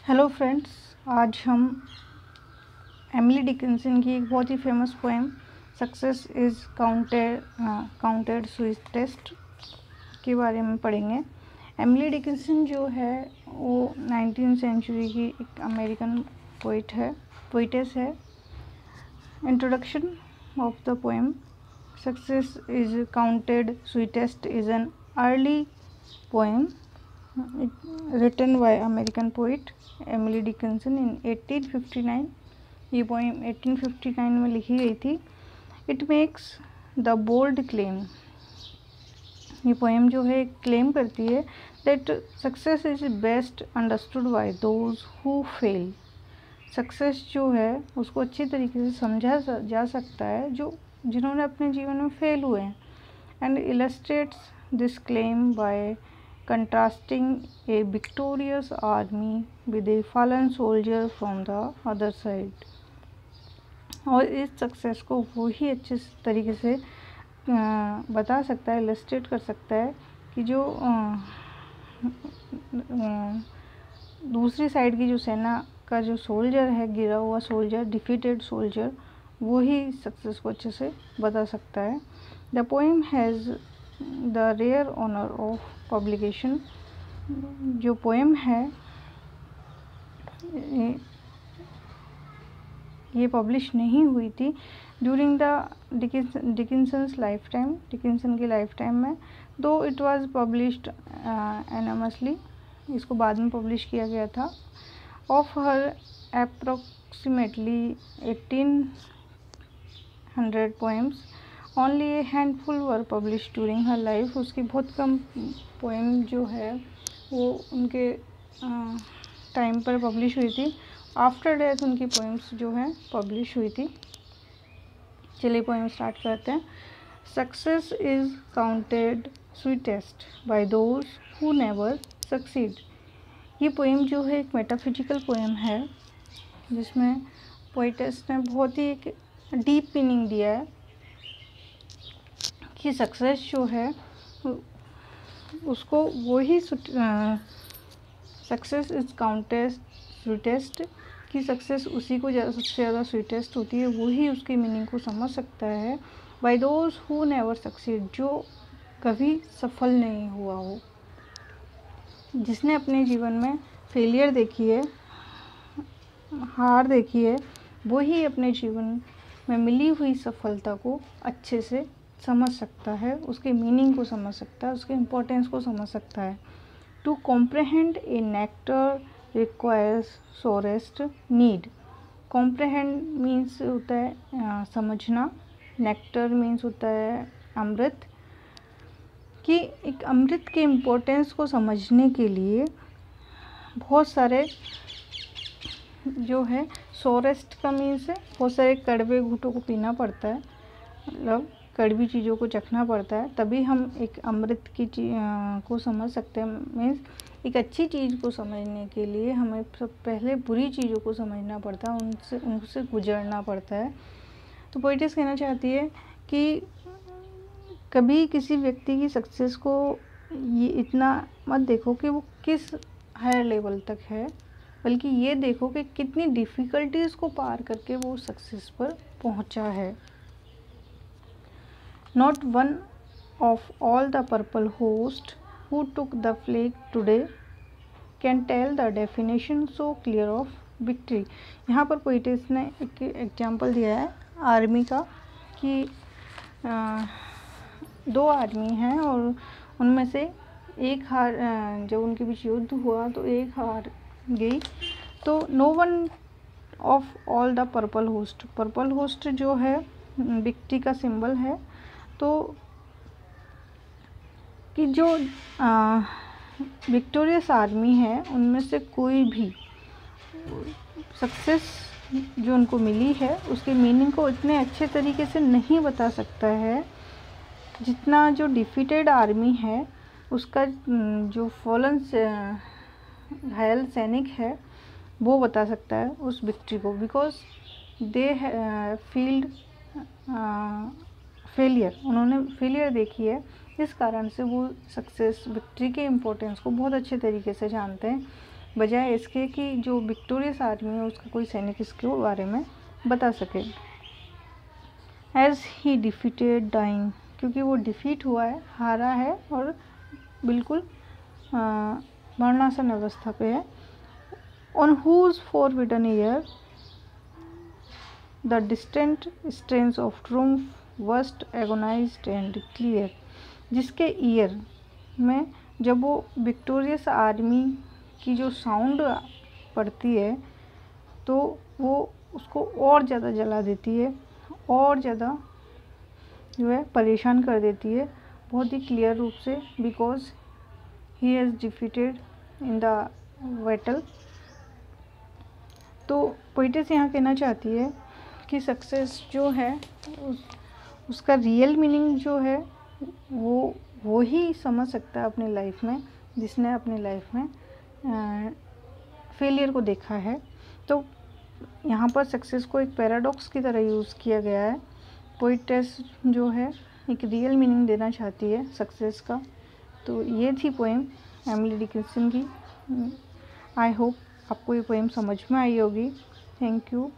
Hello friends, आज हम Emily Dickinson की एक बहुत ही famous poem success is counted sweetest के बारे में पढ़ेंगे। एमिली डिकिंसन जो है वो 19वीं सेंचुरी की एक अमेरिकन पोइटेस है। Introduction of the poem. Success is counted sweetest is an early poem written by American poet Emily Dickinson in 1859। ये पोएम 1859 में लिखी गई थी। It makes the bold claim. ये पोएम जो है क्लेम करती है that success is best understood by those who fail. Success जो है उसको अच्छी तरीके से समझा जा सकता है जिन्होंने अपने जीवन में फेल हुए हैं। And illustrates this claim bye contrasting a victorious army with a fallen soldier from the other side। और इस सक्सेस को वो ही अच्छे तरीके से बता सकता है, इलस्ट्रेट कर सकता है कि जो दूसरी साइड की जो सेना का जो सोल्जर है, गिरा हुआ सोल्जर, डिफीटेड सोल्जर, वो ही सक्सेस को अच्छे से बता सकता है। The poem has the rare honour of publication. जो पोएम है ये पब्लिश नहीं हुई थी during the Dickinson's life time, Dickinson की लाइफ टाइम में। दो इट वाज पब्लिश्ड एनोमसली, इसको बाद में पब्लिश किया गया था। Of her approximately 1800 poems only A handful were publish during her life. उसकी बहुत कम पोएम जो है वो उनके टाइम पर पब्लिश हुई थी। आफ्टर डेथ उनकी पोएम्स जो है पब्लिश हुई थी। चलिए पोएम स्टार्ट करते हैं। Success is counted sweetest by those who never succeed. ये पोएम जो है एक मेटाफिजिकल पोएम है जिसमें पोइटेस ने बहुत ही एक डीप मीनिंग दिया है कि सक्सेस जो है उसको वो ही सक्सेस इज काउंटेड स्वीटेस्ट, कि सक्सेस उसी को सबसे ज़्यादा स्वीटेस्ट होती है, वो ही उसकी मीनिंग को समझ सकता है। By those who never succeed, जो कभी सफल नहीं हुआ हो, जिसने अपने जीवन में फेलियर देखी है, हार देखी है, वो ही अपने जीवन में मिली हुई सफलता को अच्छे से समझ सकता है, उसके मीनिंग को समझ सकता है, उसके इम्पोर्टेंस को समझ सकता है। To comprehend a nectar requires sorest need. Comprehend means होता है समझना, नेक्टर मीन्स होता है अमृत। कि एक अमृत के इम्पोर्टेंस को समझने के लिए बहुत सारे जो है सोरेस्ट का मीन्स है बहुत सारे कड़वे घूंटों को पीना पड़ता है, मतलब कड़वी चीज़ों को चखना पड़ता है, तभी हम एक अमृत की को समझ सकते हैं। मीन्स एक अच्छी चीज़ को समझने के लिए हमें सब पहले बुरी चीज़ों को समझना पड़ता है, उनसे गुजरना पड़ता है। तो पोइटेस कहना चाहती है कि कभी किसी व्यक्ति की सक्सेस को ये इतना मत देखो कि वो किस हायर लेवल तक है, बल्कि ये देखो कि कितनी डिफ़िकल्टीज़ को पार करके वो सक्सेस पर पहुंचा है। Not one of all the purple host who took the flag today can tell the definition so clear of victory। यहाँ पर पोइटेस ने एक एग्जाम्पल दिया है आर्मी का कि दो आर्मी हैं और उनमें से एक हार, जब उनके बीच युद्ध हुआ तो एक हार गई। तो no one of all the purple host, purple host जो है विक्ट्री का सिंबल है। तो कि जो विक्टोरियस आर्मी है उनमें से कोई भी सक्सेस जो उनको मिली है उसके मीनिंग को इतने अच्छे तरीके से नहीं बता सकता है जितना जो डिफीटेड आर्मी है उसका जो फॉलन घायल सैनिक है वो बता सकता है उस विक्ट्री को। बिकॉज दे फील्ड फेलियर, उन्होंने फेलियर देखी है, इस कारण से वो सक्सेस विक्ट्री के इम्पोर्टेंस को बहुत अच्छे तरीके से जानते हैं। बजाय इसके कि जो विक्टोरियस आर्मी है उसका कोई सैनिक इसके बारे में बता सके। एज ही डिफीटेड डाइंग, क्योंकि वो डिफीट हुआ है, हारा है और बिल्कुल मरणासन अवस्था पे है। On whose forbidden ear the distant strains of triumph burst agonized and clear, जिसके ईयर में जब वो विक्टोरियस आर्मी की जो साउंड पड़ती है तो वो उसको और ज़्यादा जला देती है, और ज़्यादा जो है परेशान कर देती है, बहुत ही क्लियर रूप से, because he has defeated in the battle. तो पोइटेस यहाँ कहना चाहती है कि सक्सेस जो है उसका रियल मीनिंग जो है वो ही समझ सकता है अपने लाइफ में, जिसने अपने लाइफ में फेलियर को देखा है। तो यहाँ पर सक्सेस को एक पैराडॉक्स की तरह यूज़ किया गया है। पोइटेस जो है एक रियल मीनिंग देना चाहती है सक्सेस का। तो ये थी पोएम एमिली डिकिंसन की। आई होप आपको ये पोएम समझ में आई होगी। Thank you.